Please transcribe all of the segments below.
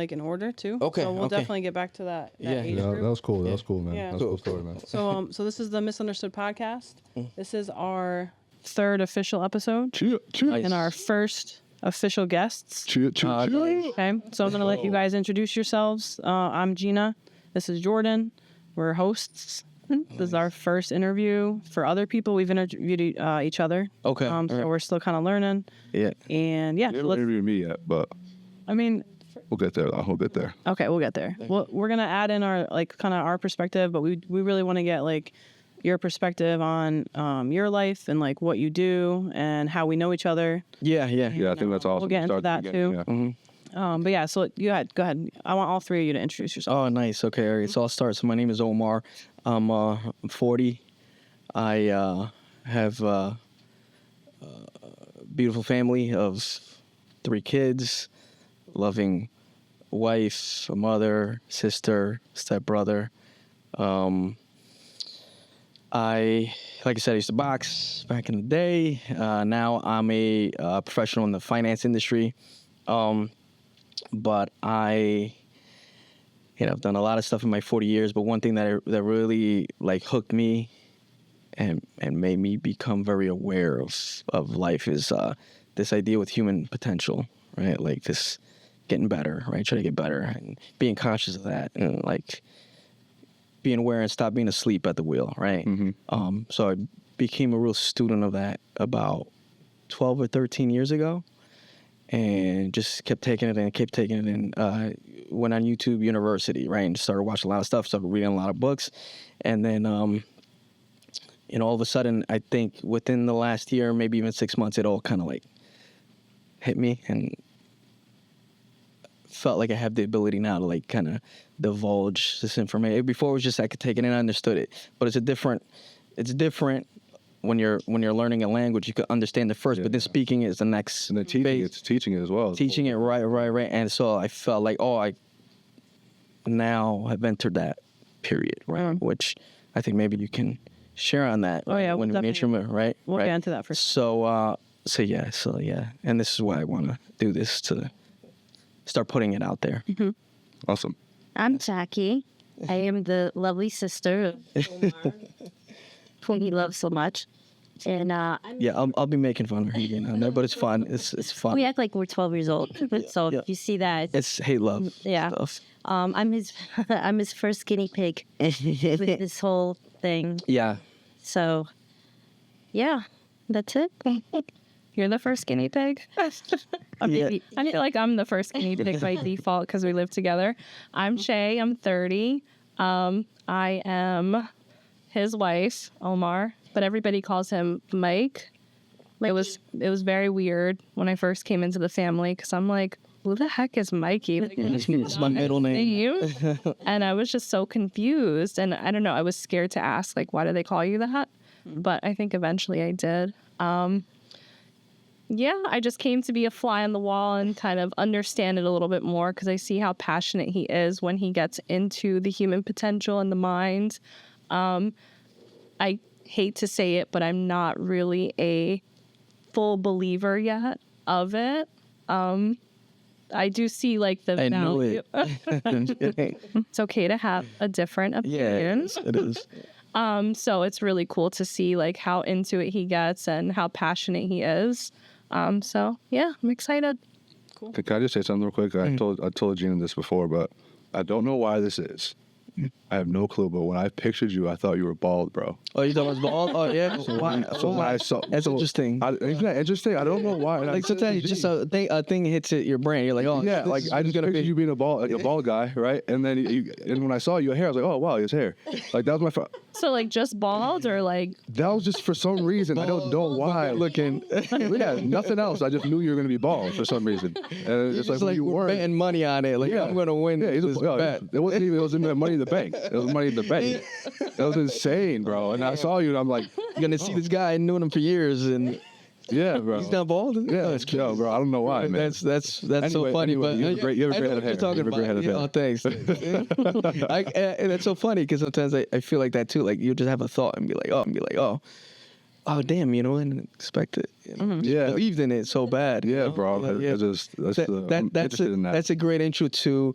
like in order too. Okay, So we'll okay. definitely get back to that Yeah. age Yeah, group. that was cool. That was cool, man. Yeah. That was a cool story, man. So this is the Misunderstood podcast. This is our third official episode Nice. and our first official guests. Cheer, cheer, cheer. Okay, so I'm gonna let you guys introduce yourselves. I'm Gina. This is Jordan. We're hosts. This is our first interview. For other people, we've interviewed each other. Okay. So all right. we're still kind of learning. Yeah. And yeah, You haven't interviewed me yet, but I mean, we'll get there. We'll get there. okay, we'll get there. We're gonna add in our like kind of our perspective, but we really want to get like your perspective on your life and like what you do and how we know each other. Yeah. Yeah, I think that's awesome. We'll get into Start at that the too. beginning, But yeah, so go ahead. I want all three of you to introduce yourself. Oh, nice. Okay. All right. So I'll start. So my name is Omar. I'm 40. I have a beautiful family of 3 kids, loving wife, a mother, sister, stepbrother. Like I said, I used to box back in the day. Now I'm a professional in the finance industry. But I've done a lot of stuff in my 40 years. But one thing that really like hooked me and made me become very aware of life is this idea with human potential, right? Like this getting better, right? Trying to get better and being conscious of that and like being aware and stop being asleep at the wheel, right? So I became a real student of that about 12 or 13 years ago and just kept taking it in. Went on YouTube University, right? And started watching a lot of stuff, started reading a lot of books. And then, all of a sudden, I think within the last year, maybe even 6 months, it all kind of like hit me and felt like I have the ability now to like kind of divulge this information. Before it was just I could take it in, I understood it, but it's different when you're learning a language. You could understand it first, but then speaking it is the next. And then teaching it as well. Teaching it, right. And so I felt like, I now have entered that period, right? Which I think maybe you can share on that. Oh yeah, when we definitely. right? We'll right. get into that for So yeah, and this is why I want to do this, to start putting it out there. Awesome. I'm Jackie. I am the lovely sister of Omar, whom he loves so much. And Yeah, I'll be making fun of her again. I know, but it's fun. It's fun. we act like we're 12 years old. So Yeah. if you see that, It's hate love. yeah. Stuff. I'm his first guinea pig with this whole thing. Yeah. So, yeah, that's it. You're the first guinea pig. I feel like I'm the first guinea pig by default because we live together. I'm Shay. I'm 30. I am his wife, Omar, but everybody calls him Mike. It was very weird when I first came into the family because I'm like, who the heck is Mikey? Like, It's my middle name. And I was just so confused. And I don't know, I was scared to ask, like, why do they call you that? But I think eventually I did. Yeah, I just came to be a fly on the wall and kind of understand it a little bit more because I see how passionate he is when he gets into the human potential and the mind. I hate to say it, but I'm not really a full believer yet of it. I do see like the I know value. it. It's okay to have a different opinion. Yeah, it is. So it's really cool to see like how into it he gets and how passionate he is. So yeah, I'm excited. Cool. Can I just say something real quick? I told Gina this before, but I don't know why this is. I have no clue, but when I pictured you, I thought you were bald, bro. Oh, you thought I was bald? Oh, yeah. Why? So when I saw, That's interesting. Isn't that interesting? I don't know why. Like sometimes you just a thing hits at your brain. You're like, oh, Yeah, this like is I just gonna pictured be. you being a bald guy, right? And then and when I saw your hair, I was like, oh wow, his hair. Like that was So like just bald or like that was just for some reason. I don't know why. Looking. Yeah, nothing else. I just knew you were gonna be bald for some reason. And it's It's like, like you we're weren't. betting money on it. Like, Yeah. I'm going to win Yeah, this bet. it wasn't even. It was in the Money in the Bank. It was Money in the Bank. That was insane, bro. And I saw you, and I'm like, You're going to see this guy. I known him for years, and yeah, bro. he's not bald. Yeah, it's yo, bro. I don't know why, man. That's so Anyway, funny. anyway, But you have a great I know head of what you're hair. talking You have a great about. head of Yeah, hair. oh, thanks. And it's so funny because sometimes I feel like that too. Like you just have a thought and be like, oh, oh damn, I didn't expect it. Yeah. Believed in it so bad. Yeah, bro. Like, yeah. I'm interested in that. That's a great intro to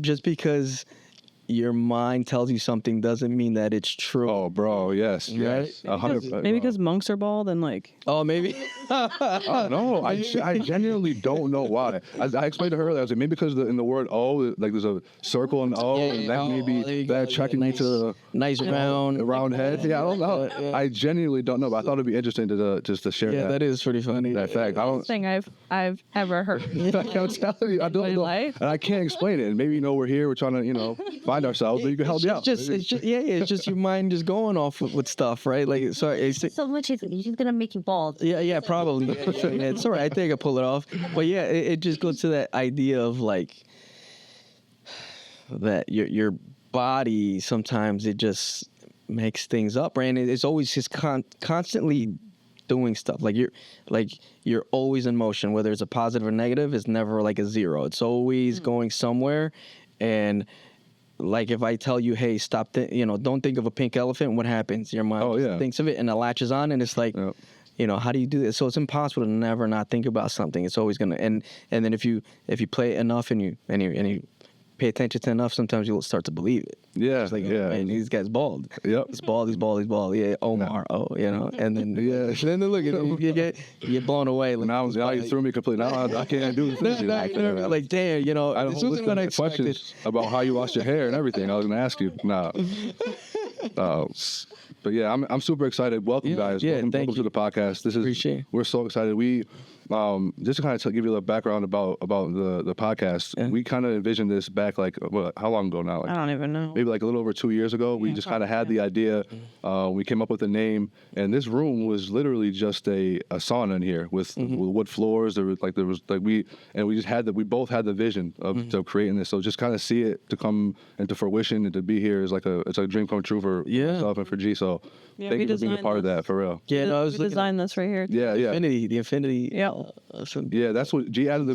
just because your mind tells you something doesn't mean that it's true. Oh, bro, yes. Right? Yes. 100%. Maybe because monks are bald and like. Oh, maybe. No, I genuinely don't know why. I explained to her earlier. I was like, maybe because in the word "oh," like there's a circle and "oh," and that there maybe you that go. attracting me to the Nice round head. Yeah, I don't know. Yeah. I genuinely don't know, but I thought it'd be interesting to just to share Yeah, that is pretty funny. that fact. I don't. Thing I've ever heard. I'm telling you, I don't My know, life? and I can't explain it. And maybe we're here, we're trying to find ourselves, but you can help me out. It's just your mind just going off with stuff, right? Like, sorry, So much he's gonna make you bald. yeah, probably. Yeah, it's all right. I think I pull it off. But yeah, it just goes to that idea of like that your body sometimes it just makes things up, right? And it's always just constantly doing stuff. Like you're always in motion, whether it's a positive or negative. It's never like a zero. It's always going somewhere, and like if I tell you, hey, stop, don't think of a pink elephant, what happens? Your mind thinks of it and it latches on, and it's like, how do you do this? So it's impossible to never not think about something. It's always gonna, and then if you play it enough and you pay attention to enough, sometimes you'll start to believe it. Yeah, It's like, yeah. man, these guys bald. Yep. He's bald. Yeah, Omar. And then Yeah. then look, you get blown away. Like, Now you threw me completely. Now I can't do this. like damn, I this wasn't what I expected. questions about how you lost your hair and everything. I was gonna ask you. Nah. But yeah, I'm super excited. Welcome, guys. Yeah, welcome thank to you. the podcast. Appreciate it. We're so excited. We just to kind of give you a little background about the podcast. Yeah. We kind of envisioned this back how long ago now? I don't even know. Maybe like a little over 2 years ago. We just kind of had the idea. We came up with a name, and this room was literally just a sauna in here with wood floors. We both had the vision of creating this. So just kind of see it to come into fruition and to be here is it's a dream come true for myself and for G. So thank you for being a part of that, for real. Yeah, no, I was We looking designed this right here. Yeah, yeah. the infinity. Yeah. Yeah, that's what G added.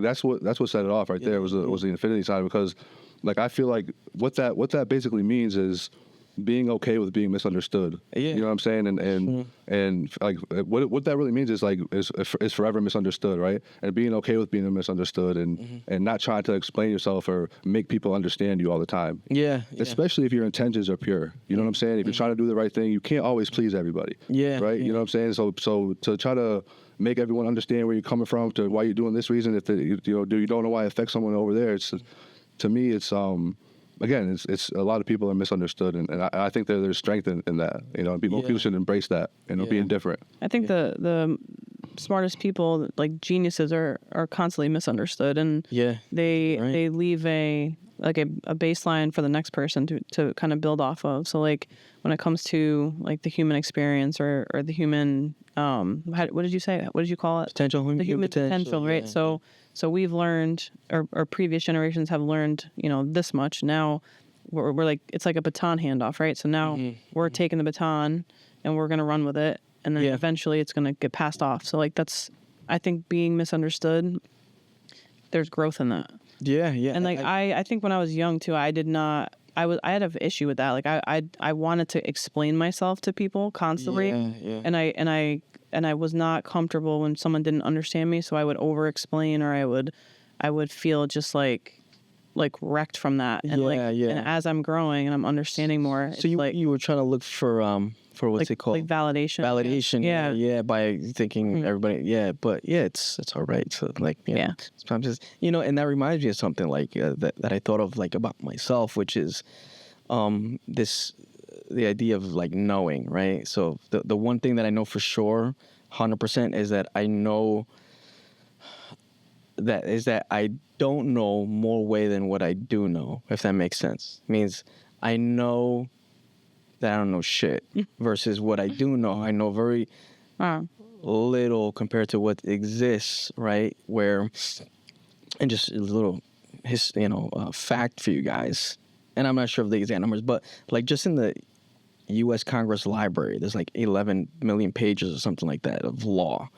That's what set it off right there. Was the infinity side, because like I feel like what that basically means is being okay with being misunderstood. Yeah. You know what I'm saying? And like what that really means is like is forever misunderstood, right? And being okay with being misunderstood and not trying to explain yourself or make people understand you all the time. Yeah. Especially if your intentions are pure. You know what I'm saying? If you're trying to do the right thing, you can't always please everybody. Yeah. Right? You know what I'm saying? So to try to make everyone understand where you're coming from, to why you're doing this reason, if you don't know why it affects someone over there, to me it's again, it's a lot of people are misunderstood, and I think that there's strength in that. People should embrace that, being different. I think the smartest people, like geniuses, are constantly misunderstood, and they leave a baseline for the next person to kind of build off of. So like when it comes to like the human experience or the human what did you say? What did you call it? Potential. The human potential, right? Yeah. So we've learned, or previous generations have learned, this much. Now we're like, it's like a baton handoff, right? So now we're taking the baton and we're going to run with it. And then eventually it's going to get passed off. So like I think being misunderstood, there's growth in that. Yeah, yeah. And like, I think when I was young too, I had an issue with that. Like I wanted to explain myself to people constantly. Yeah. And I was not comfortable when someone didn't understand me, so I would over explain, or I would feel just like wrecked from that. And and as I'm growing and I'm understanding more, so you were trying to look for what's it called? Like validation. Validation. Yeah, by thinking everybody. Yeah, but it's all right. So like sometimes it's, and that reminds me of something like that I thought of like about myself, which is the idea of like knowing, right? So the one thing that I know for sure, 100%, is that I know that I don't know more way than what I do know, if that makes sense. It means I know that I don't know shit versus what I do know. I know very little compared to what exists, right? And just a little fact for you guys. And I'm not sure of the exact numbers, but like just in the U.S. Congress Library, there's like 11 million pages or something like that of law.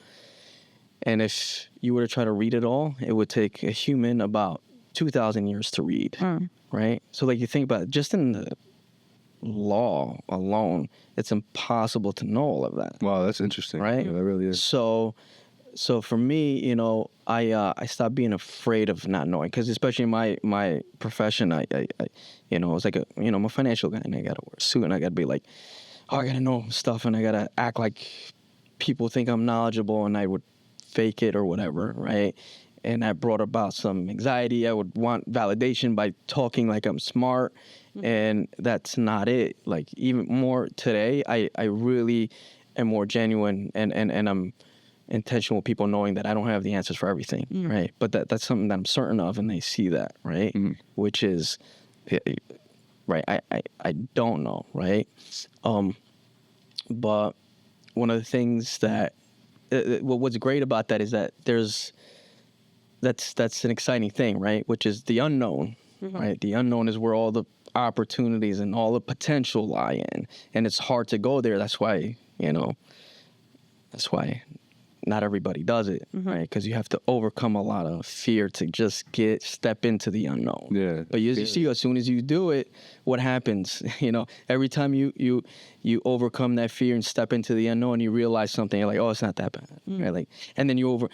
And if you were to try to read it all, it would take a human about 2,000 years to read, right? So like you think about it, just in the law alone, it's impossible to know all of that. Wow, that's interesting. Right? Yeah, that really is. So for me, you know, I stopped being afraid of not knowing, because especially in my profession, I you know, it's like I'm a financial guy, and I gotta wear a suit, and I gotta be like, oh, I gotta know stuff, and I gotta act like people think I'm knowledgeable, and I would fake it or whatever, right? And that brought about some anxiety. I would want validation by talking like I'm smart, and that's not it. Like, even more today, I really am more genuine, and I'm intentional with people knowing that I don't have the answers for everything, right? But that's something that I'm certain of, and they see that, right? Which is, right, I don't know, right? But one of the things that, what's great about that is that that's an exciting thing, right? Which is the unknown, right? The unknown is where all the opportunities and all the potential lie in, and it's hard to go there. That's why, not everybody does it, right? Because you have to overcome a lot of fear to just step into the unknown. Yeah. But you see, as soon as you do it, what happens? Every time you overcome that fear and step into the unknown, you realize something. You're like, oh, it's not that bad, right? Like, and then you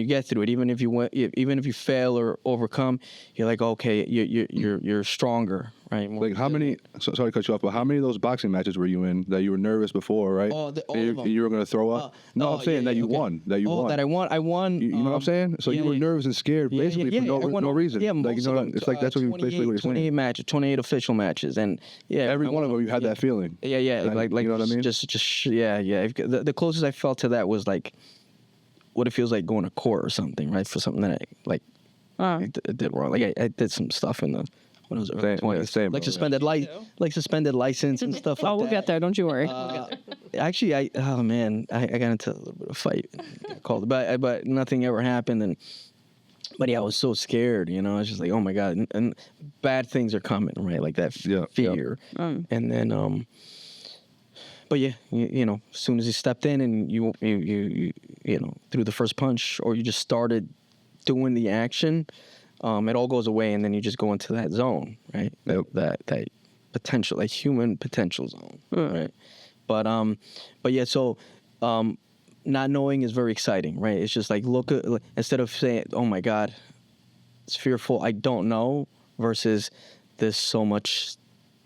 get through it. Even if you fail or overcome, you're like, okay, you're stronger, right? Like, how many? Sorry to cut you off, but how many of those boxing matches were you in that you were nervous before, right? All of them. You were going to throw up. No, I'm saying that you won. That you won. That I won. You know what I'm saying? So you were nervous and scared, basically for no reason. Yeah, like, most of them. it's like that's what basically what you're saying. 28 matches, 28 official matches, and every one of them you had that feeling. Yeah. Like you know what I mean? Just yeah. The closest I felt to that was like what it feels like going to court or something, right? For something that I did wrong. Like I did some stuff when I was early 20s, like suspended license and stuff like that. We'll get there. Don't you worry. Actually, I got into a little bit of a fight. Got called, but nothing ever happened. But yeah, I was so scared. I was just like, oh my god, and bad things are coming, right? Like that fear. And then, but yeah, as soon as you stepped in and you threw the first punch, or you just started doing the action, it all goes away, and then you just go into that zone, right? That potential, that human potential zone, right? But yeah, so not knowing is very exciting, right? It's just like instead of saying, "Oh my God, it's fearful, I don't know," versus there's so much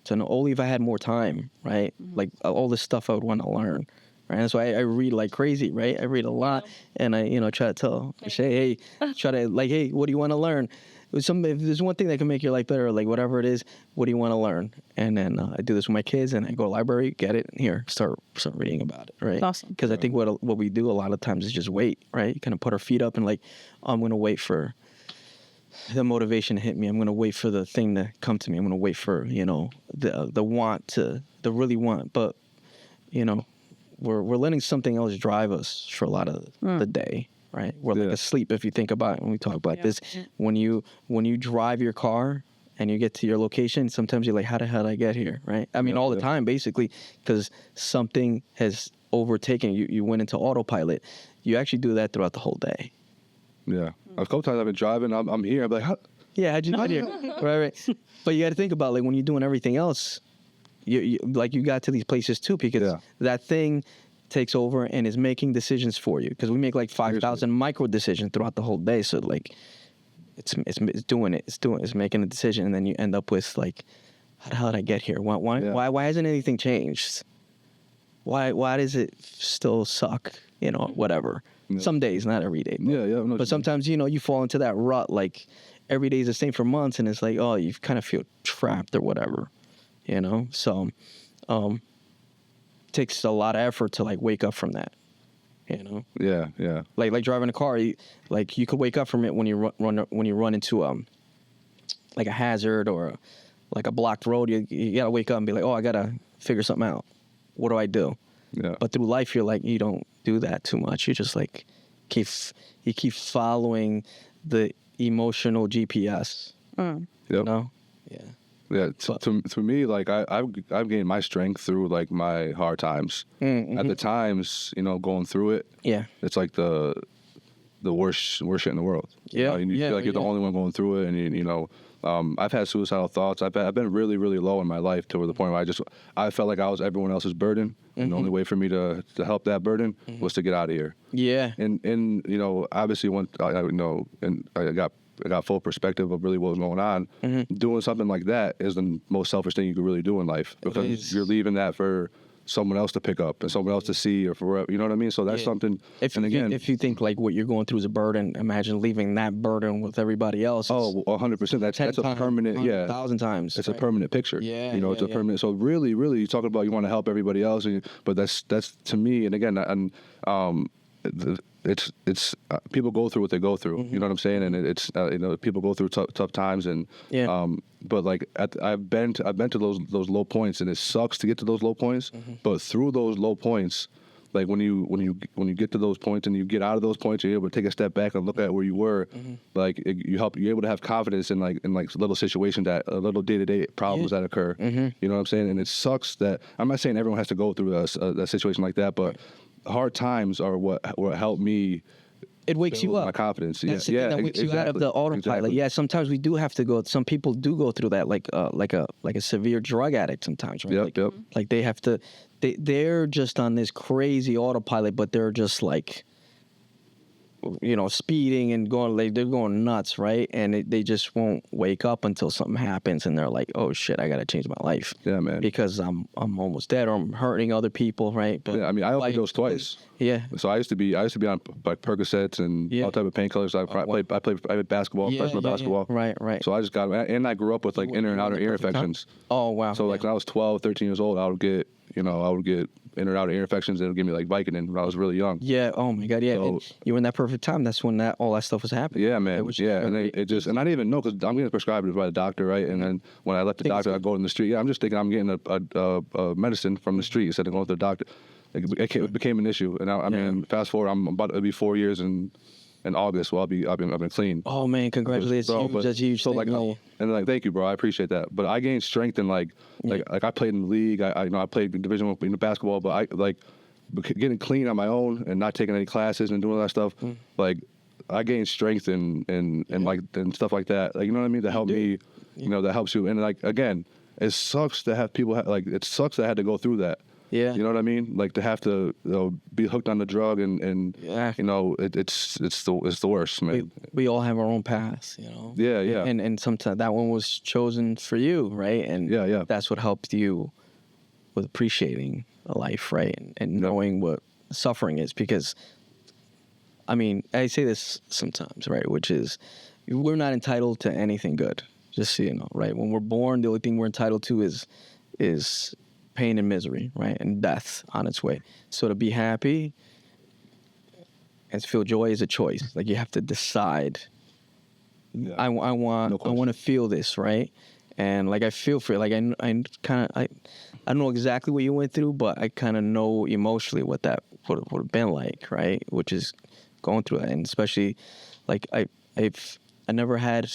to know. Only if I had more time, right? Like all this stuff I would want to learn. Right, that's why I read like crazy, right? I read a lot, and I, try to tell, hey, hey, what do you want to learn? If there's one thing that can make your life better, like whatever it is, what do you want to learn? And then I do this with my kids, and I go to the library, get it, and here, start reading about it, right? Awesome. Because I think what we do a lot of times is just wait, right? Kind of put our feet up and like, I'm going to wait for the motivation to hit me. I'm going to wait for the thing to come to me. I'm going to wait for, the want to, the really want. But, we're letting something else drive us for a lot of the day, right? We're like asleep, if you think about it, when we talk about this. When you drive your car and you get to your location, sometimes you're like, how the hell did I get here, right? I mean, all the time, basically, because something has overtaken you. You went into autopilot. You actually do that throughout the whole day. Yeah. A couple times I've been driving, I'm here, I'm like, how? Yeah, how'd you get here? right. But you got to think about, like, when you're doing everything else, you got to these places too, because that thing takes over and is making decisions for you. Because we make like 5,000 micro decisions throughout the whole day. So like, it's making a decision, and then you end up with like, how the hell did I get here? Why hasn't anything changed? Why does it still suck? Whatever. Yeah. Some days, not every day. But sometimes you fall into that rut. Like every day is the same for months, and it's like, oh, you kind of feel trapped or whatever. So takes a lot of effort to like wake up from that. Yeah. Like driving a car, you could wake up from it when you run into like a hazard or like a blocked road. You gotta wake up and be like, oh, I gotta figure something out. What do I do? Yeah. But through life, you're like, you don't do that too much. You just like keep following the emotional GPS. Yep. Yeah. Yeah, to me, like I've gained my strength through like my hard times. Mm-hmm. At the times, going through it, it's like the worst shit in the world. Yeah, you feel like you're the only one going through it, and I've had suicidal thoughts. I've been really, really low in my life to the point where I felt like I was everyone else's burden. And the only way for me to help that burden was to get out of here. Yeah. And you know, obviously when I got full perspective of really what was going on, doing something like that is the most selfish thing you could really do in life, because you're leaving that for someone else to pick up and someone else to see, or for, you know what I mean? So that's something. If you think like what you're going through is a burden, imagine leaving that burden with everybody else. Oh, 100%. That's a permanent, 1,000 times. It's a permanent picture. Yeah, you know, it's a permanent. So really, you're talking about you want to help everybody else, but that's to me. And again, it's people go through what they go through. You know what I'm saying? And it's you know, people go through tough times, and but like I've been to those low points, and it sucks to get to those low points. But through those low points, like when you get to those points and you get out of those points, you're able to take a step back and look at where you were. Like you're able to have confidence in little situations, that little day-to-day problems that occur. You know what I'm saying? And it sucks that I'm not saying everyone has to go through a situation like that, but hard times are what helped me. It wakes you up. My confidence. That's the thing that wakes you out of the autopilot. Exactly. Yeah, sometimes we do have to go. Some people do go through that, like a severe drug addict sometimes, right? Like they have to. They're just on this crazy autopilot, but they're just like, you know, speeding and going, like they're going nuts, right? And they just won't wake up until something happens, and they're like, "Oh shit, I gotta change my life." Yeah, man. Because I'm almost dead, or I'm hurting other people, right? But yeah, I mean, I overdosed twice. Yeah. So I used to be on like Percocets and all type of painkillers. I played basketball, professional basketball. Right. So I just got, and I grew up with like inner and outer ear infections. Oh wow. So like when I was 12, 13 years old, I would get inner and outer ear infections, and it would give me like Vicodin when I was really young. Yeah. Oh my God. Yeah. So, and you were in that perfect time. That's when all that stuff was happening. Yeah, man. And I didn't even know, because I'm getting prescribed by the doctor, right? And then when I left the doctor, I go in the street. Yeah, I'm just thinking I'm getting a medicine from the street instead of going to the doctor. It became an issue, and I mean, fast forward, I'm about to be 4 years in August. Well, I've been clean. Oh man, congratulations! That's huge. So thank you, bro. I appreciate that. But I gained strength in like I played in the league. I played Division I basketball, but I like getting clean on my own and not taking any classes and doing all that stuff. Like I gained strength and stuff like that. Like, you know what I mean? To help me, you know, that helps you. And like again, it sucks to have people it sucks that I had to go through that. Yeah. You know what I mean? Like to have to be hooked on the drug and you know, it's the worst, man. We all have our own paths, you know. Yeah. And sometimes that one was chosen for you, right? And that's what helped you with appreciating life, right? And knowing what suffering is, because I mean, I say this sometimes, right? Which is, we're not entitled to anything good. Just so you know, right? When we're born, the only thing we're entitled to is pain and misery, right? And death on its way. So to be happy and to feel joy is a choice. Like you have to decide. Yeah. I want to feel this, right? And like I feel for it. Like I don't know exactly what you went through, but I kind of know emotionally what that would have been like, right? Which is going through that, and especially like I never had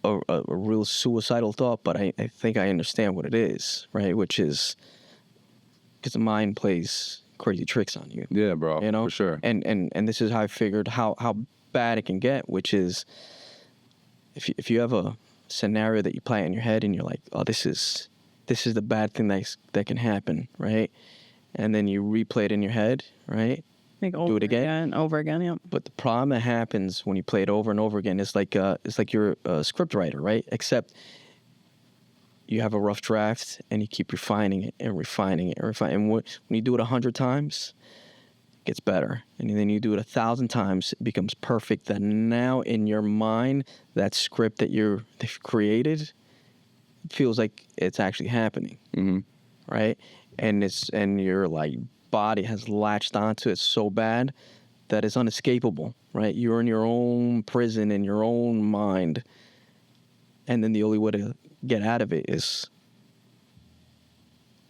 a real suicidal thought, but I think I understand what it is, right? Which is because the mind plays crazy tricks on you. Yeah, bro. You know, for sure. And this is how I figured how bad it can get, which is if you have a scenario that you play in your head and you're like, oh, this is the bad thing that can happen, right? And then you replay it in your head, right? Do it again and over again, yeah. But the problem that happens when you play it over and over again is like you're a script writer, right? Except you have a rough draft and you keep refining it and refining it and refining it. And when you do it 100 times, it gets better. And then you do it 1,000 times, it becomes perfect. That now in your mind, that script that they've created feels like it's actually happening, right? And you're like, body has latched onto it so bad that it's unescapable, right? You're in your own prison in your own mind, and then the only way to get out of it is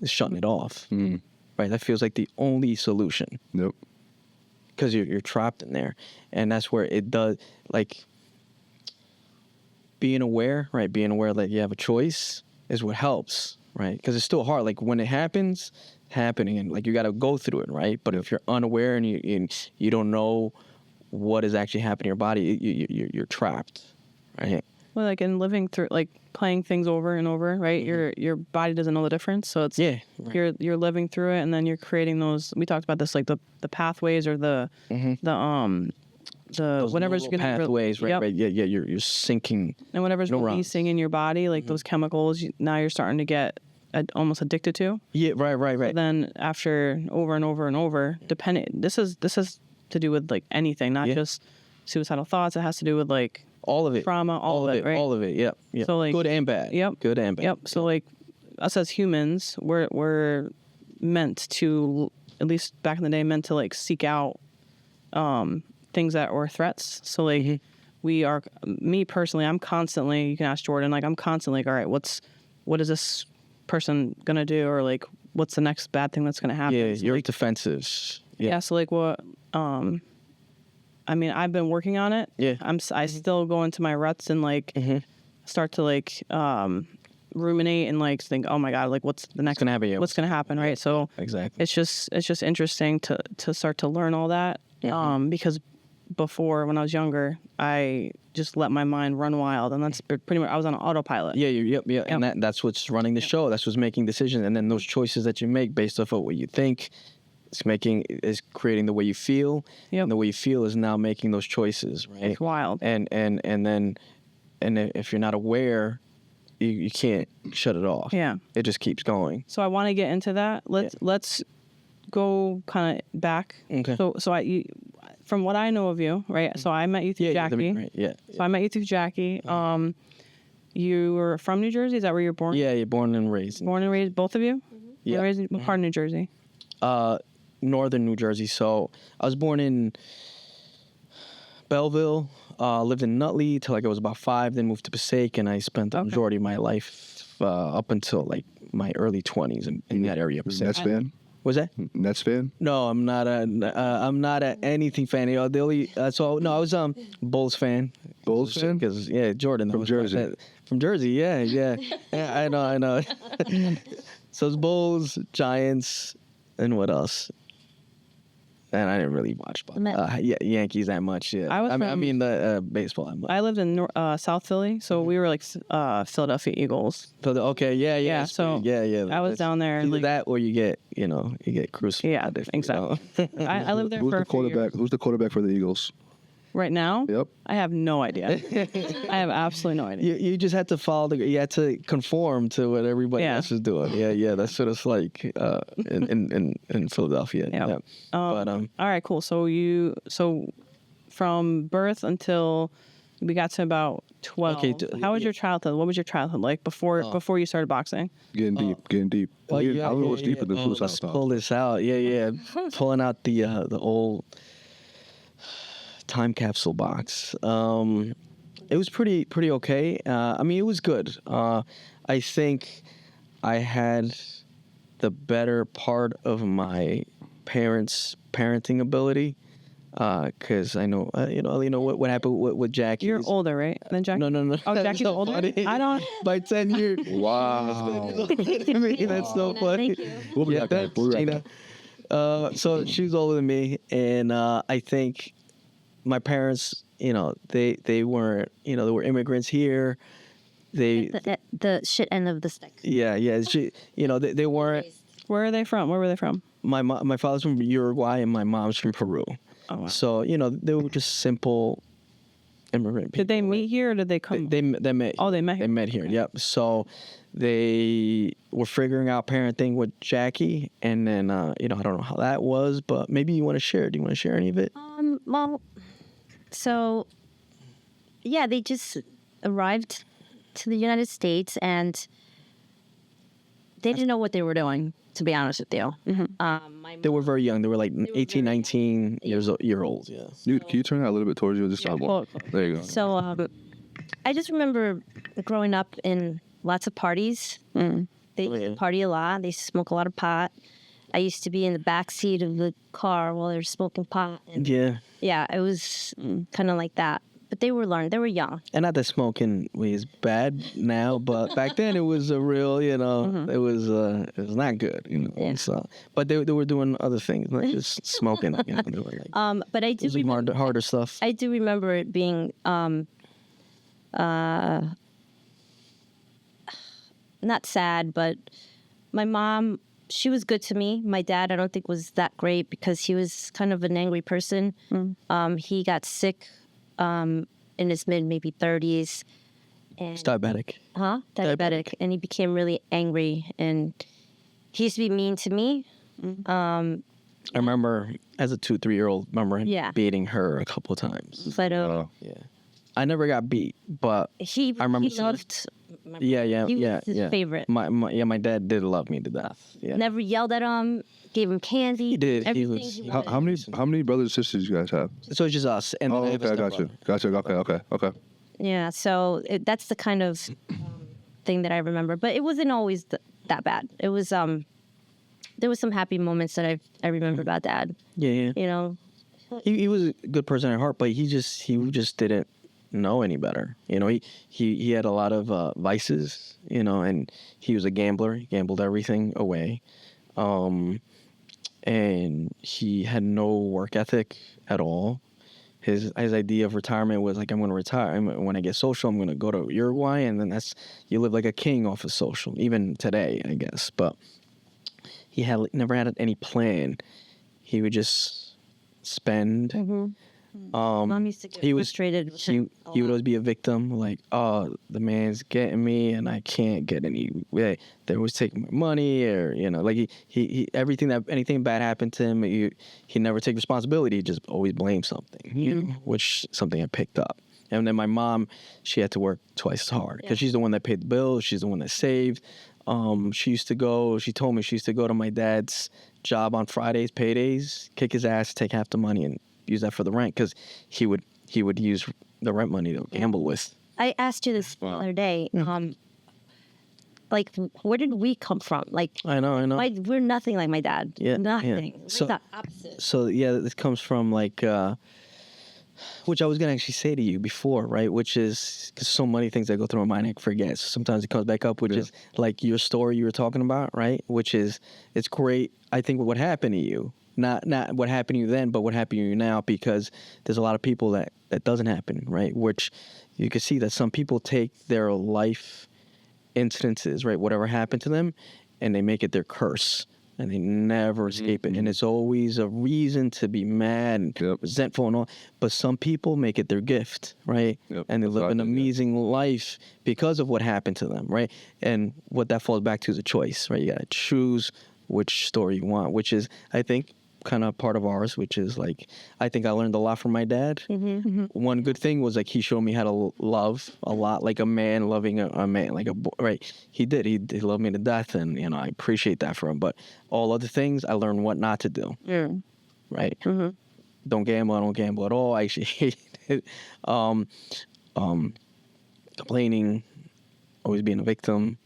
shutting it off, right? That feels like the only solution. Yep. Because you're trapped in there, and that's where it does, like, being aware, right? Being aware that you have a choice is what helps, right? Because it's still hard. Like when it happens. Happening, and like you got to go through it, right? But if you're unaware and you don't know what is actually happening in your body, you're trapped, right? Well, like in living through, like playing things over and over, right? Your body doesn't know the difference, so it's Yeah, right. you're living through it, and then you're creating those. We talked about this, like the pathways or the Those whatever's neural going to pathways, right? Yep. Right. Yeah, yeah. You're syncing. And whatever's neurons. releasing in your body, like those chemicals, now you're starting to get almost addicted to. Yeah, right. Then after over and over and over, this is to do with like anything, not just suicidal thoughts. It has to do with like all of it, trauma, all of it, right? all of it. Yep. So like good and bad. Yep. Good and bad. Yep. So like us as humans, we're meant to, at least back in the day, meant to like seek out things that were threats. So like we are, me personally, I'm constantly, you can ask Jordan, like I'm constantly like, all right, what is this person gonna do, or like what's the next bad thing that's gonna happen? Yeah, so you're like, defensives. yeah. So like what I mean, I've been working on it. Yeah. I still go into my ruts and like start to like ruminate and like think, oh my god, like what's the next gonna happen? Yeah. what's gonna happen, right? So Exactly. it's just interesting to start to learn all that. Because before, when I was younger, I just let my mind run wild, and that's pretty much, I was on autopilot. Yeah, yep. And that's what's running the show. That's what's making decisions, and then those choices that you make based off of what you think, is creating the way you feel. Yep. And the way you feel is now making those choices, right? It's wild. And then if you're not aware, you can't shut it off. Yeah. It just keeps going. So I want to get into that. Let's go kind of back. Okay. So from what I know of you, right? So I met you through Jackie. Right, yeah. So I met you through Jackie. You were from New Jersey. Is that where you're born? Yeah, you're born and raised. Born and raised, both of you? Yeah. Born and raised in what part of New Jersey? Northern New Jersey. So I was born in Belleville, lived in Nutley till like I was about 5, then moved to Passaic, and I spent the majority of my life up until like my early 20s in that area. Nets fan? Was that? Nets fan? No, I'm not a anything fan. You know, the only I was Bulls fan. Bulls fan? Because Jordan From Jersey. From Jersey, yeah. Yeah, I know. So it's Bulls, Giants, and what else? And I didn't really watch Yankees that much. Yeah, I mean the baseball. I lived in South Philly, so we were like Philadelphia Eagles. So yeah. So yeah. I was down there. Either Like, that or you get crucified. yeah, exactly. I lived there Who's for the a few quarterback? years. Who's the quarterback for the Eagles? Right now? Yep. I have no idea. I have absolutely no idea. You just had to follow you had to conform to what everybody else is doing. Yeah. That's what it's like in Philadelphia. Yeah. But all right, cool. So from birth until we got to about 12. Okay, how was your childhood? What was your childhood like before you started boxing? Getting deep. I don't know what's deeper than suicide Let's thoughts. pull this out. Yeah. Pulling out the old time capsule box. It was pretty okay. I mean, it was good. I think I had the better part of my parents' parenting ability. Because I know, what happened with Jackie. You're older, right? Than Jackie? No. Oh, Jackie's so older? funny. I don't... By 10 years. Wow. That's so funny. Thank you. We'll be Yeah, back, guys. that's We'll be Gina. back. So she's older than me, and I think my parents, they weren't, they were immigrants here. The shit end of the stick. Yeah. They weren't. Where are they from? Where were they from? My father's from Uruguay and my mom's from Peru. Oh, wow. So they were just simple immigrant people. Did they meet here or did they come? They met. Oh, they met here. They met here. Yep. So they were figuring out parenting with Jackie, and then I don't know how that was, but maybe you want to share. Do you want to share any of it? Well, so yeah, they just arrived to the United States and they didn't know what they were doing, to be honest with you. Mm-hmm. They were very young. They were like 18, 19 years old. Yeah. Can you turn that a little bit towards you? Just Cool. There you go. So I just remember growing up in lots of parties. They used to party a lot. They smoke a lot of pot. I used to be in the back seat of the car while they were smoking pot. And Yeah. it was kind of like that. But they were learning. They were young. And not that smoking is bad now, but back then it was a real, it was not good, Yeah. So, but they were doing other things, not just smoking. They were like, But I do it was like harder stuff. I do remember it being not sad, but my mom, she was good to me. My dad, I don't think was that great because he was kind of an angry person. He got sick in his maybe 30s. And, It's diabetic. Diabetic. And he became really angry. And he used to be mean to me. I remember as a 2-3-year-old, remember him beating her a couple of times. But Yeah. I never got beat, but he remember loved. he was his favorite. My dad did love me to death. Yeah. Never yelled at him. Gave him candy. He did. He Everything was. he How many brothers and sisters you guys have? So it's just us. And then I have a stepbrother. Gotcha. Okay. Yeah, so that's the kind of thing that I remember. But it wasn't always that bad. It was there was some happy moments that I remember about Dad. Yeah. You know, He was a good person at heart, but he just didn't know any better. You know, he had a lot of vices. You know, and he was a gambler. He gambled everything away, and he had no work ethic at all. His idea of retirement was like, I'm going to retire. When I get social, I'm going to go to Uruguay, and then you live like a king off of social. Even today, I guess. But he never had any plan. He would just spend. Mom used to get frustrated. He would always be a victim. Like, oh, the man's getting me, and I can't get any. They always taking my money, or like he anything bad happened to him, he never take responsibility. He just always blame something. Which something I picked up. And then my mom, she had to work twice as hard because she's the one that paid the bills. She's the one that saved. She told me she used to go to my dad's job on Fridays, paydays, kick his ass, take half the money, and use that for the rent because he would use the rent money to gamble with. I asked you this the other day. Like, where did we come from? Like, I know. We're nothing like my dad. Yeah, nothing. yeah. We're the opposite. So this comes from like, which I was gonna actually say to you before, right? Which is because so many things that go through my mind I forget. So sometimes it comes back up, which is like your story you were talking about, right? Which is it's great. I think what happened to you. Not what happened to you then, but what happened to you now, because there's a lot of people that doesn't happen, right? Which you can see that some people take their life incidences, right, whatever happened to them, and they make it their curse, and they never escape it. And it's always a reason to be mad and resentful and all. But some people make it their gift, right? And they live an amazing life because of what happened to them, right? And what that falls back to is a choice, right? You got to choose which story you want, which is, I think, kind of part of ours, which is like, I think I learned a lot from my dad. One good thing was like he showed me how to love a lot, like a man loving a man, like a boy, right? He loved me to death, and I appreciate that for him. But all other things, I learned what not to do. Right? Don't gamble. I don't gamble at all. I actually hate it. Complaining, always being a victim.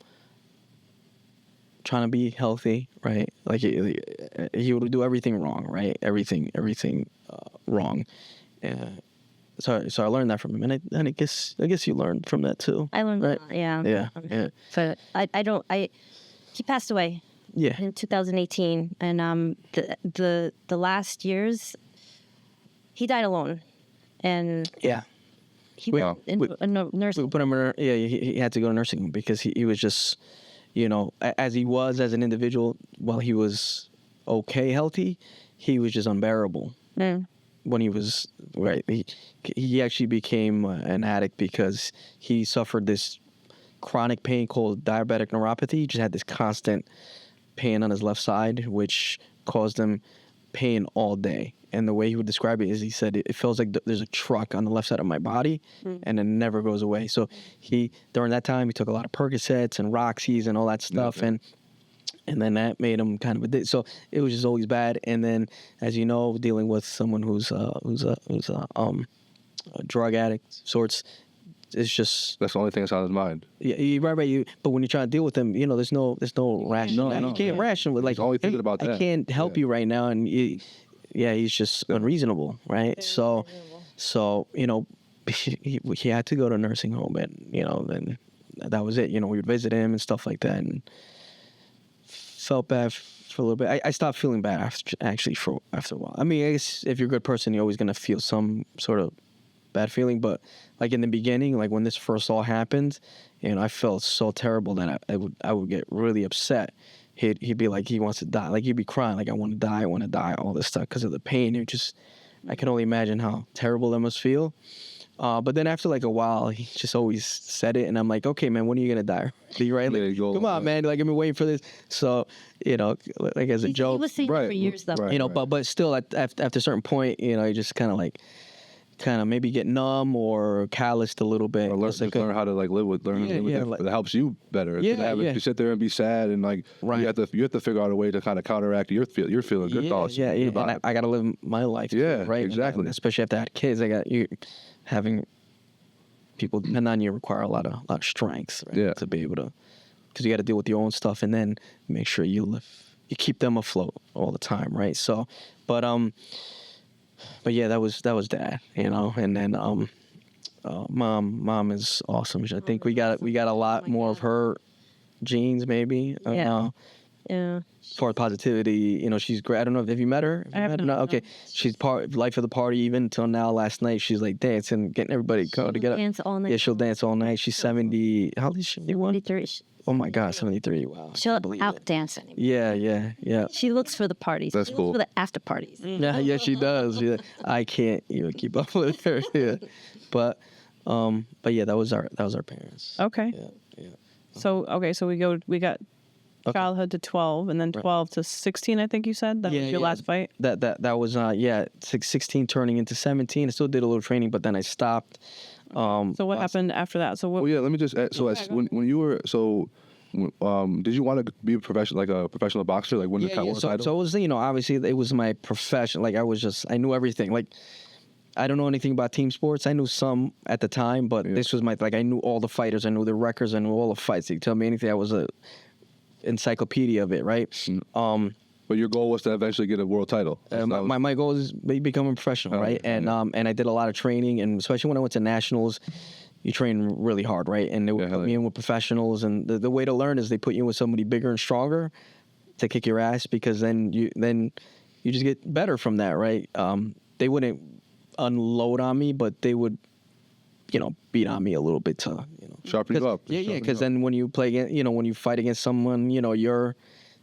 Trying to be healthy, right? Like he would do everything wrong, right? Everything wrong. So I learned that from him, and I guess you learned from that too. I learned right? that, yeah. But he passed away. Yeah. In 2018, and the last years, he died alone, and he went in a nursing. We put him in he had to go to nursing home because he was just. As he was as an individual, while he was okay, healthy, he was just unbearable. When he was, right, he actually became an addict because he suffered this chronic pain called diabetic neuropathy. He just had this constant pain on his left side, which caused him pain all day. And the way he would describe it is he said, it feels like there's a truck on the left side of my body and it never goes away. So during that time, he took a lot of Percocets and Roxys and all that stuff. And then that made him kind of addicted. So it was just always bad. And then, as you know, dealing with someone who's a drug addict sorts, it's just that's the only thing that's on his mind. Yeah, you're right. But when you try to deal with him, there's no ration. You can't ration with like. He's only thinking about that. I can't help you right now, and he's just unreasonable, right? So he had to go to a nursing home, and then that was it. We would visit him and stuff like that, and felt bad for a little bit. I stopped feeling bad after a while. I mean, I guess if you're a good person, you're always gonna feel some sort of bad feeling. But like in the beginning, like when this first all happened, I felt so terrible that I would get really upset. He'd be like, he wants to die. Like he'd be crying, like I want to die, all this stuff because of the pain. I can only imagine how terrible that must feel. But then after like a while, he just always said it, and I'm like, okay, man, when are you gonna die? Right? Like, come on, man. Like I've been waiting for this. So like as a joke, He was saying it for years though. Right. but still after a certain point, you just kind of maybe get numb or calloused a little bit. Or learn how to like live with it. That helps you better. You sit there and be sad and like you have to figure out a way to kind of counteract your feeling good thoughts. Yeah. And I got to live my life. Too, right. Exactly. And especially after I had kids, having people depend on you require a lot of strength, right? To be able to, because you got to deal with your own stuff and then make sure you keep them afloat all the time, right? So, but yeah, that was Dad, and then Mom is awesome. I think we got a lot more of her genes, maybe. Yeah. As far as positivity, she's great. I don't know if you met her. I have not. No, okay. She's life of the party even until now. Last night she's like dancing, getting everybody together. Dance all night. Yeah, she'll dance all night. She's 70. How old is she? 73. Oh my God, 73. Wow. She'll Can't believe out it. dance anymore. Yeah. She looks for the parties. That's she cool. looks for the after parties. Yeah, she does. Yeah. I can't even keep up with her. Yeah. But yeah, that was our parents. Okay. Yeah. So we got childhood to 12, and then 12 to 16. I think you said that was your last fight. That was 16 turning into 17. I still did a little training, but then I stopped. So what happened after that? So what? Well, yeah. Let me just add, when you were did you want to be a professional boxer? Like win the title? So it was obviously it was my profession. Like I knew everything. Like I don't know anything about team sports. I knew some at the time, but this was I knew all the fighters. I knew the records. I knew all the fights. You tell me anything, I was a encyclopedia of it, right? But your goal was to eventually get a world title. My goal is become a professional, right? And I did a lot of training, and especially when I went to nationals, you train really hard, right? And they would put me in with professionals, and the way to learn is they put you in with somebody bigger and stronger to kick your ass, because then you just get better from that, right? They wouldn't unload on me, but they would beat on me a little bit to sharpen you up. Yeah, because then when you play against, when you fight against someone, your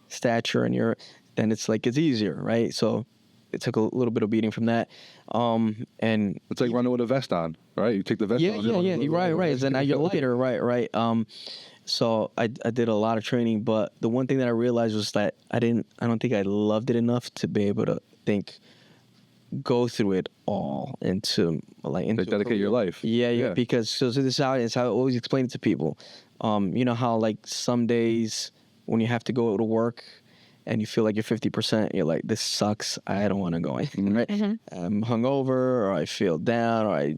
stature and then it's easier, right? So it took a little bit of beating from that. And it's like running with a vest on, right? You take the vest on. Yeah, right. Then now you're lighter, right. So I did a lot of training, but the one thing that I realized was that I don't think I loved it enough to be able to go through it all into dedicate your life. Yeah. Because so this is how I always explain it to people. You know how some days when you have to go to work and you feel like you're 50%, you're like, this sucks. I don't want to go in, right? I'm hungover, or I feel down, or I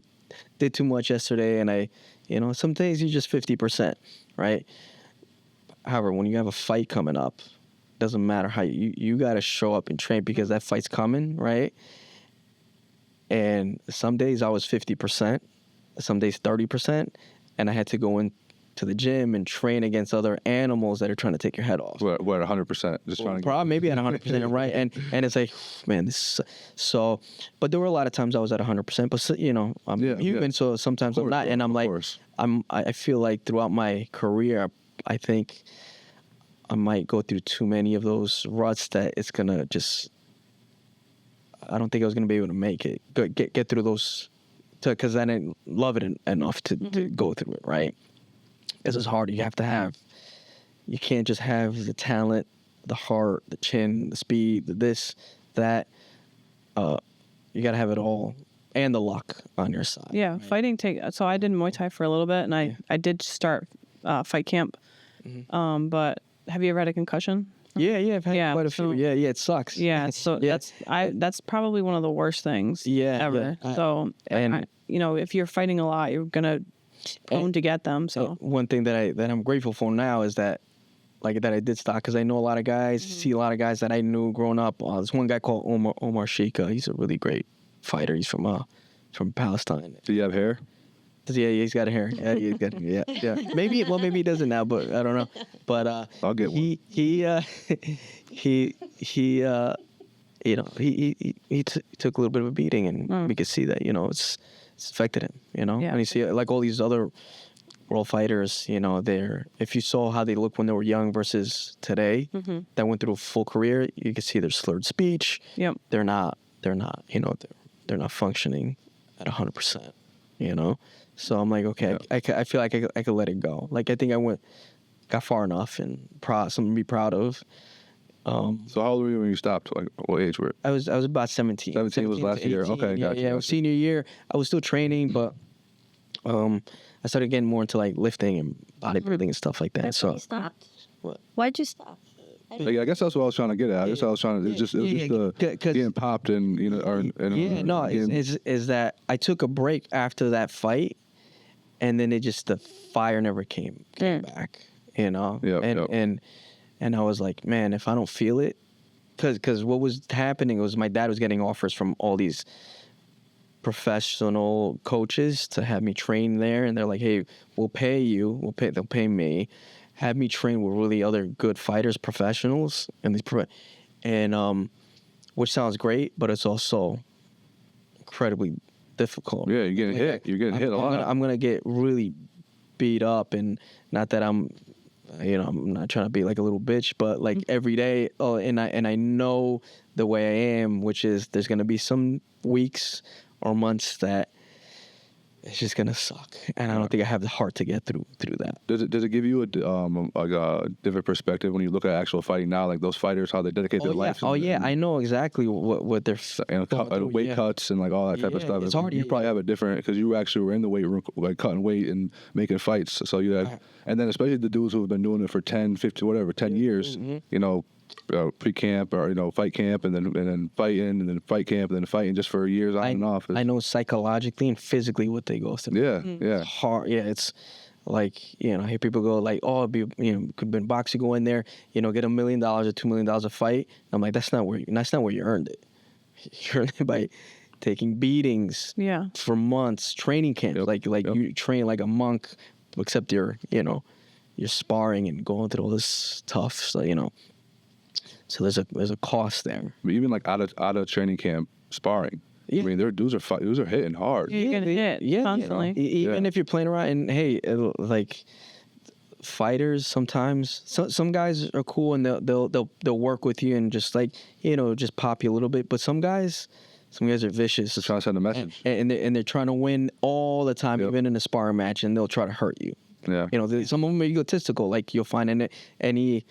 did too much yesterday, and some days you're just 50%, right? However, when you have a fight coming up, doesn't matter how you got to show up and train, because that fight's coming, right? And some days I was 50%, some days 30%, and I had to go into the gym and train against other animals that are trying to take your head off. We're at 100%. Just trying to probably maybe at 100%, right? And it's like, man, so. But there were a lot of times I was at 100%. But I'm human, so sometimes I'm not. And I'm like, I feel like throughout my career, I think I might go through too many of those ruts that it's gonna just. I don't think I was going to be able to make it, get through those, because I didn't love it enough to go through it, right? Because it's hard. You can't just have the talent, the heart, the chin, the speed, the this, that. You got to have it all, and the luck on your side. Yeah, right? Fighting so I did Muay Thai for a little bit, and I did start fight camp. But have you ever had a concussion? Yeah, I've had quite a few. Yeah, it sucks. Yeah, so that's probably one of the worst things ever. So, and if you're fighting a lot, you're gonna prone to get them. So one thing that I'm grateful for now is that I did stop, because I know a lot of guys, see a lot of guys that I knew growing up. There's one guy called Omar Sheikha. He's a really great fighter. He's from Palestine. Do you have hair? Yeah, he's got hair. Yeah, he's got hair. Yeah. Maybe he doesn't now, but I don't know. But I'll get one. He took a little bit of a beating, and we could see that it's it's affected him, you know? Yeah. And you see like all these other world fighters, you know, if you saw how they look when they were young versus today, that went through a full career, you can see their slurred speech. Yep. They're not, you know, they're not functioning at 100%, you know? So I'm like, okay, I feel like I could let it go. Like, I think got far enough and something to be proud of. So how old were you when you stopped? Like, what age were you? I was about 17. 17 was last year. 18. Okay, Yeah, gotcha. Senior year, I was still training, but I started getting more into like lifting and bodybuilding and stuff like that. That's why So you stopped. What? Why'd you stop? Like, I guess that's what I was trying to get at. I guess I was trying to. It was just getting popped and you know, is that I took a break after that fight, and then the fire never came back. You know, and I was like, man, if I don't feel it, because what was happening was my dad was getting offers from all these professional coaches to have me train there, and they're like, hey, they'll pay me, have me train with really other good fighters, professionals, and which sounds great, but it's also incredibly difficult. Yeah, you're getting hit. You're getting hit a lot. I'm gonna get really beat up, and not that I'm not trying to be like a little bitch, but like every day. Oh, and I know the way I am, which is there's gonna be some weeks or months that it's just gonna suck, and I don't think I have the heart to get through that. Does it give you a different perspective when you look at actual fighting now? Like those fighters, how they dedicate their life. I know exactly what they're weight cuts and like all that type of stuff. It's hard. You probably have a different, because you actually were in the weight room, like cutting weight and making fights. So you have, and then especially the dudes who have been doing it for 10, 50, whatever, 10 years. You know. Pre-camp or fight camp and then fighting and then fight camp and then fighting just for years on and off. I know psychologically and physically what they go through. Yeah. It's hard. Yeah, it's like, I hear people go like, oh, could have been boxing, go in there, get $1 million or $2 million a fight. I'm like, that's not where you earned it. You earned it by taking beatings for months, training camps. Like you train like a monk, except you're sparring and going through all this stuff. So, so there's a cost there. But even like out of training camp sparring. I mean, their dudes are hitting hard. You're gonna hit constantly. Even if you're playing around, and hey, like fighters sometimes, some guys are cool and they'll work with you and just like just pop you a little bit. But some guys are vicious. They're trying to send a message, and they're trying to win all the time, even in a sparring match, and they'll try to hurt you. Yeah, some of them are egotistical. Like you'll find in any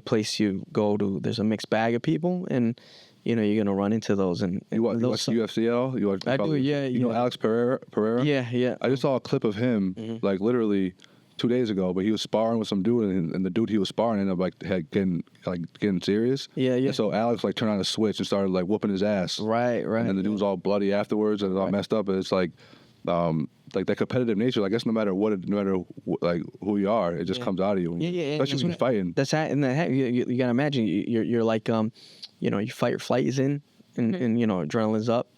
place you go to, there's a mixed bag of people, and you're gonna run into those. And you watch UFC at all? I do, yeah. You know Alex Pereira? Yeah. I just saw a clip of him like literally 2 days ago, but he was sparring with some dude, and the dude he was sparring ended up getting serious. Yeah. And so Alex turned on a switch and started like whooping his ass. Right. And then the dude was all bloody afterwards and all messed up. But it's like that competitive nature. I guess no matter who you are, it just comes out of you. Especially when you're fighting. That's that, and you gotta imagine you're like your fight or flight is in, and adrenaline's up,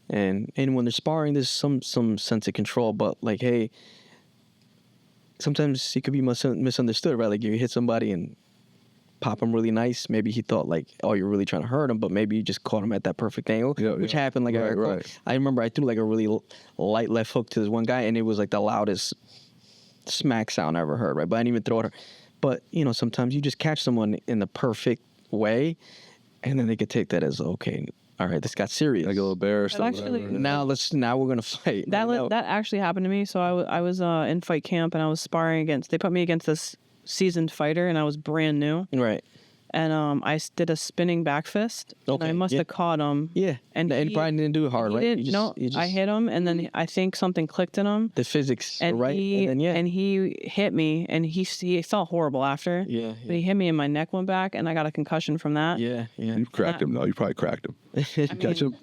and when they're sparring, there's some sense of control. But like, hey, sometimes it could be misunderstood, right? Like you hit somebody and pop him really nice. Maybe he thought like, oh, you're really trying to hurt him, but maybe you just caught him at that perfect angle, which happened. Like I remember I threw like a really light left hook to this one guy, and it was like the loudest smack sound I ever heard, right? But I didn't even throw it. But sometimes you just catch someone in the perfect way, and then they could take that as, okay, all right, this got serious. Like a little embarrassed. Actually, now we're gonna fight. That actually happened to me. So I was in fight camp and I was sparring against. They put me against this seasoned fighter, and I was brand new. Right. And I did a spinning back fist, and I must have caught him. Yeah, and Brian didn't do it hard, right? I hit him, and then I think something clicked in him. The physics, and right? And he hit me, and he felt horrible after. Yeah. But he hit me, and my neck went back, and I got a concussion from that. Yeah. You cracked him, though. You probably cracked him. Did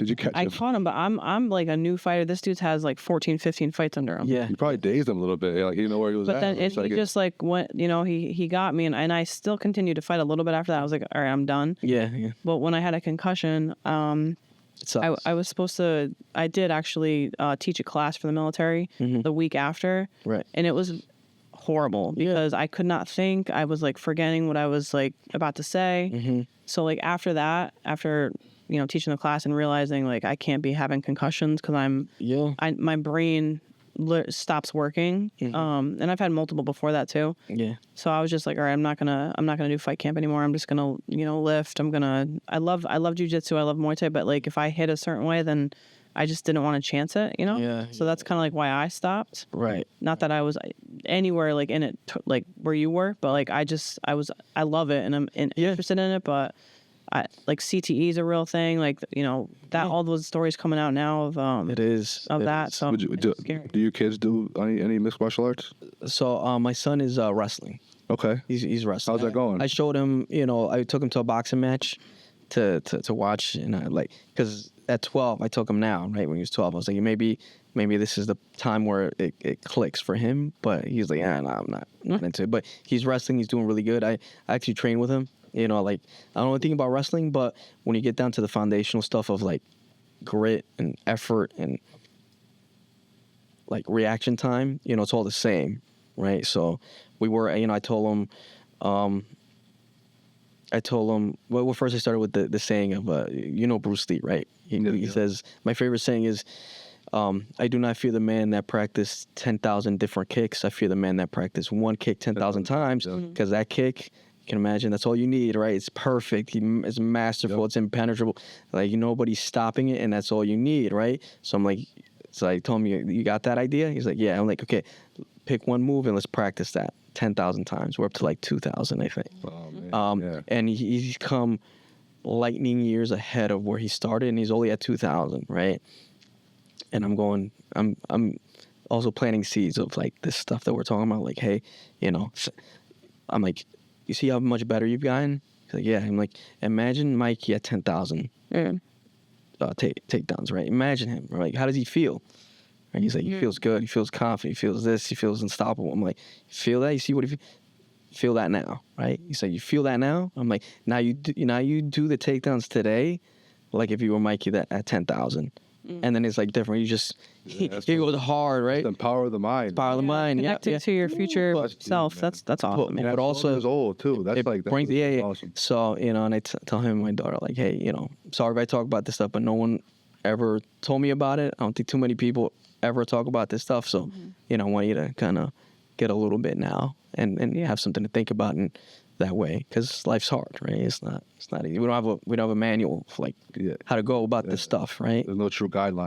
you catch him? I caught him, but I'm like a new fighter. This dude has like 14, 15 fights under him. Yeah. You probably dazed him a little bit. Like, you know where he was but at. But then he just like went, he got me, and I still continued to fight a little bit after that. I was like, all right, I'm done. Yeah. But when I had a concussion, I was supposed to. I did actually teach a class for the military the week after, right? And it was horrible because I could not think. I was like forgetting what I was like about to say. So like after that, after teaching the class and realizing like I can't be having concussions because my brain stops working. And I've had multiple before that too. Yeah. So I was just like, all right, I'm not gonna do fight camp anymore. I'm just gonna lift. I love jujitsu. I love Muay Thai, but like if I hit a certain way, then I just didn't want to chance it, Yeah. So that's kind of like why I stopped. Right. Not that I was anywhere like in it, like where you were, but like I love it and I'm interested in it, but like CTE is a real thing. Like, all those stories coming out now of, it is of that. So do your kids do any mixed martial arts? So, my son is, wrestling. Okay. He's wrestling. How's that going? I showed him, I took him to a boxing match to watch, and I cause at 12, I took him now, right? When he was 12, I was like, maybe this is the time where it clicks for him, but he's like, no, I'm not into it. But he's wrestling. He's doing really good. I actually train with him. I don't know anything about wrestling, but when you get down to the foundational stuff of like grit and effort and like reaction time, it's all the same, right? So we were, I told him, well, first I started with the saying of, Bruce Lee, right? He says, my favorite saying is, I do not fear the man that practiced 10,000 different kicks. I fear the man that practiced one kick 10,000 times, because that kick, you can imagine, that's all you need, right? It's perfect. It's masterful. It's impenetrable. Like, nobody's stopping it, and that's all you need, right? So I'm like, I told him, you got that idea? He's like, yeah. I'm like, okay, pick one move and let's practice that 10,000 times. We're up to like 2,000, I think. Oh, man. And he's come lightning years ahead of where he started, and he's only at 2,000, right? And I'm also planting seeds of like this stuff that we're talking about. Like, hey, I'm like, you see how much better you've gotten? He's like, yeah. I'm like, imagine Mikey at 10,000 takedowns, right? Imagine him. Right? Like, how does he feel? Right? He's like, he feels good. He feels confident. He feels this. He feels unstoppable. I'm like, you feel that? You see what he feel that now, right? He said, you feel that now? I'm like, now you do the takedowns today, like if you were Mikey at 10,000. And then it's like different. You just he goes hard, right? The power of the mind. Power of the mind. Connected to your future self. That's awesome. But also it's old too. That's like that. Awesome. So and I tell him and my daughter, like, hey, sorry if I talk about this stuff, but no one ever told me about it. I don't think too many people ever talk about this stuff. So I want you to kind of get a little bit now and you have something to think about in that way, because life's hard, right? It's not easy. We don't have a manual for like how to go about this stuff, right? There's no true guideline.